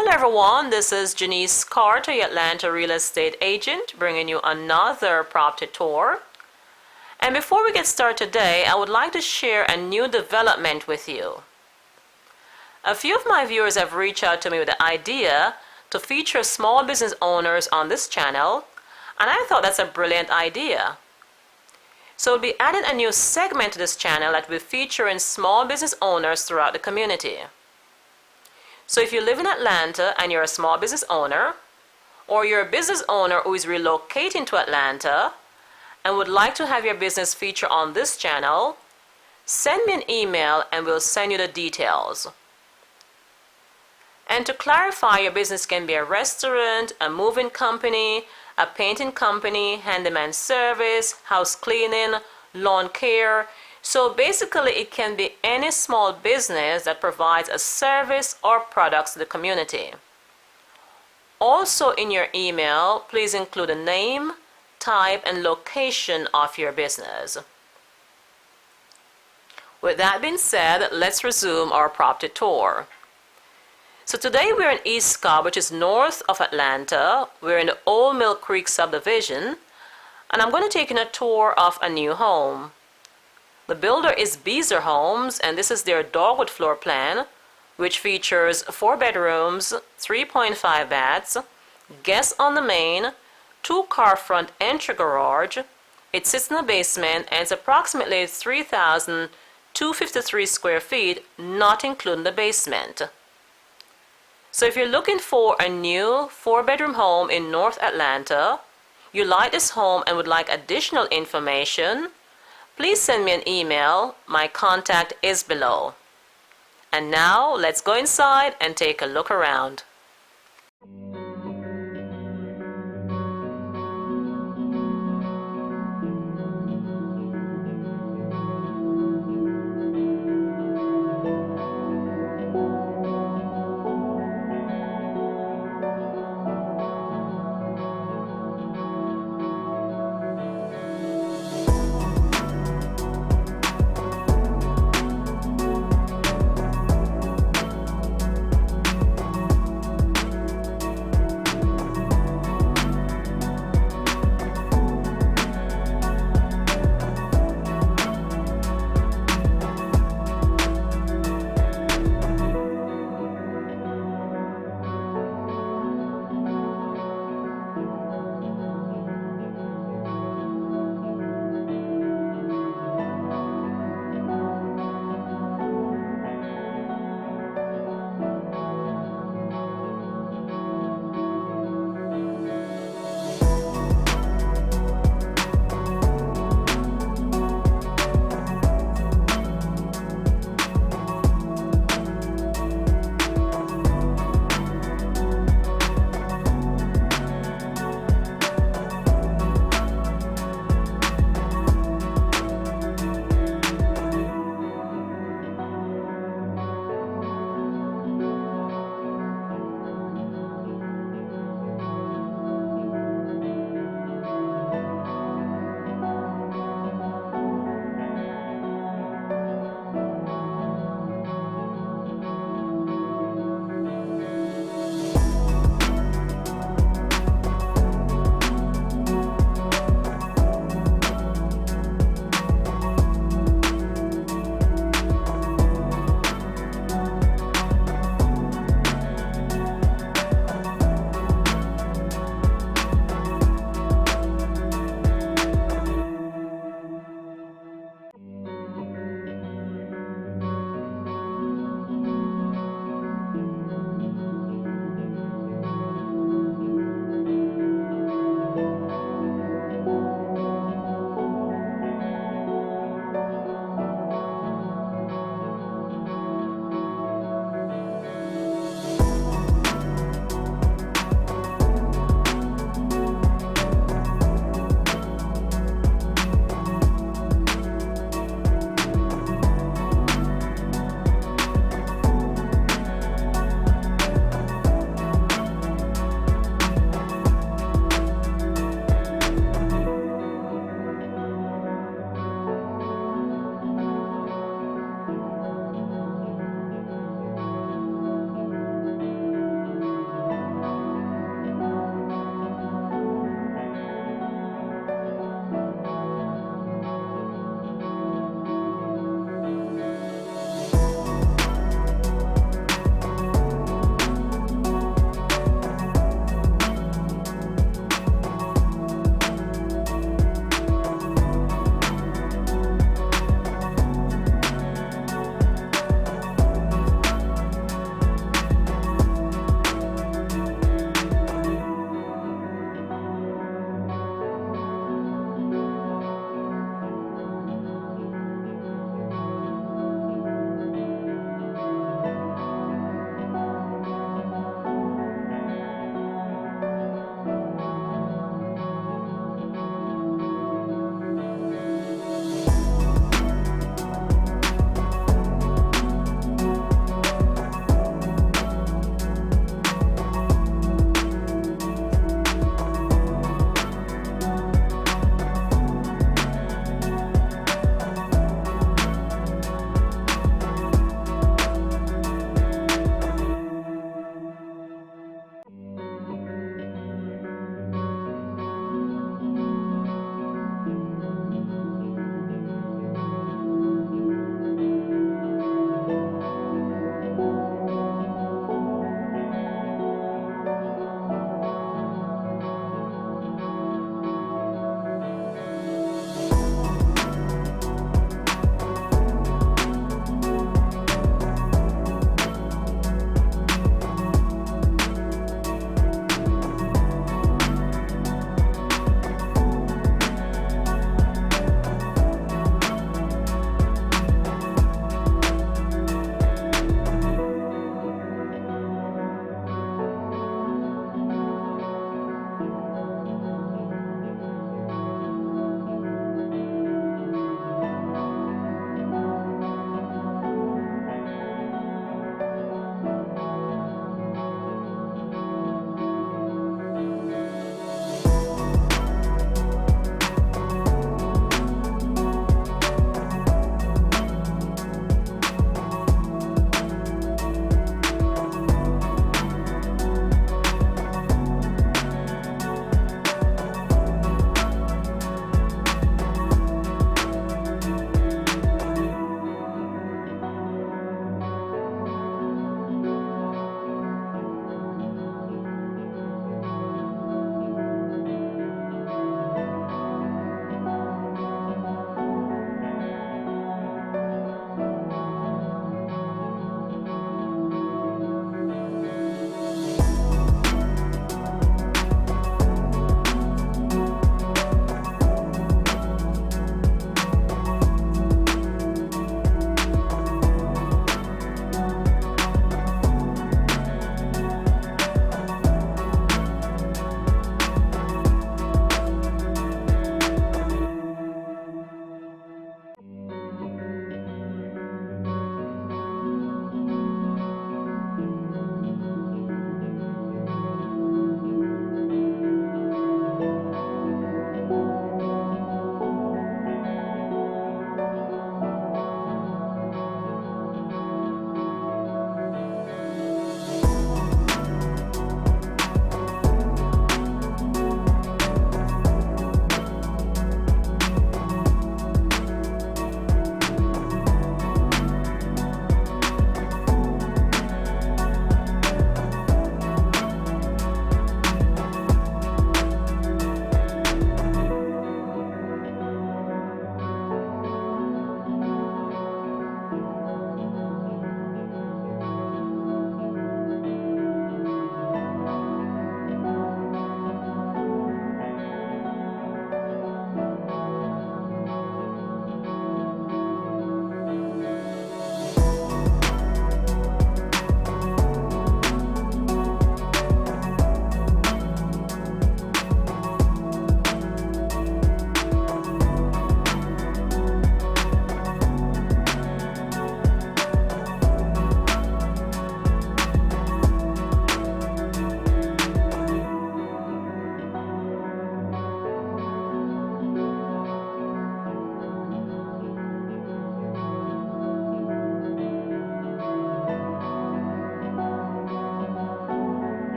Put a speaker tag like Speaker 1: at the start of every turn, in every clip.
Speaker 1: Hello everyone, this is Janice Carter, your Atlanta real estate agent, bringing you another property tour. And before we get started today, I would like to share a new development with you. A few of my viewers have reached out to me with the idea to feature small business owners on this channel, and I thought that's a brilliant idea. So we'll be adding a new segment to this channel that will be featuring small business owners throughout the community. So if you live in Atlanta and you're a small business owner, or you're a business owner who is relocating to Atlanta and would like to have your business feature on this channel, send me an email and we'll send you the details. And to clarify, your business can be a restaurant, a moving company, a painting company, handyman service, house cleaning, lawn care. So basically it can be any small business that provides a service or products to the community. Also in your email, please include the name, type, and location of your business. With that being said, let's resume our property tour. So today we're in East Cobb, which is north of Atlanta. We're in the Old Mill Creek subdivision, and I'm going to take you on a tour of a new home. The builder is Bdrm Homes, and this is their dogwood floor plan, which features 4 bedrooms, 3.5 baths, guests on the main, 2-car front entry garage. It sits in the basement and it's approximately 3,253 square feet, not including the basement. So if you're looking for a new 4-bedroom home in North Atlanta, you like this home and would like additional information, please send me an email. My contact is below. And now let's go inside and take a look around.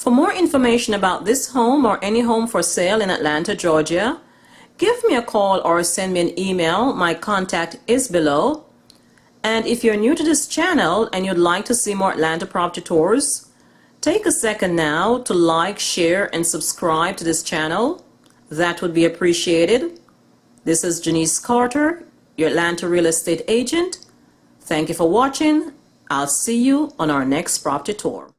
Speaker 1: For more information about this home or any home for sale in Atlanta, Georgia, give me a call or send me an email. My contact is below. And if you're new to this channel and you'd like to see more Atlanta property tours, take a second now to like, share, and subscribe to this channel. That would be appreciated. This is Janice Carter, your Atlanta real estate agent. Thank you for watching. I'll see you on our next property tour.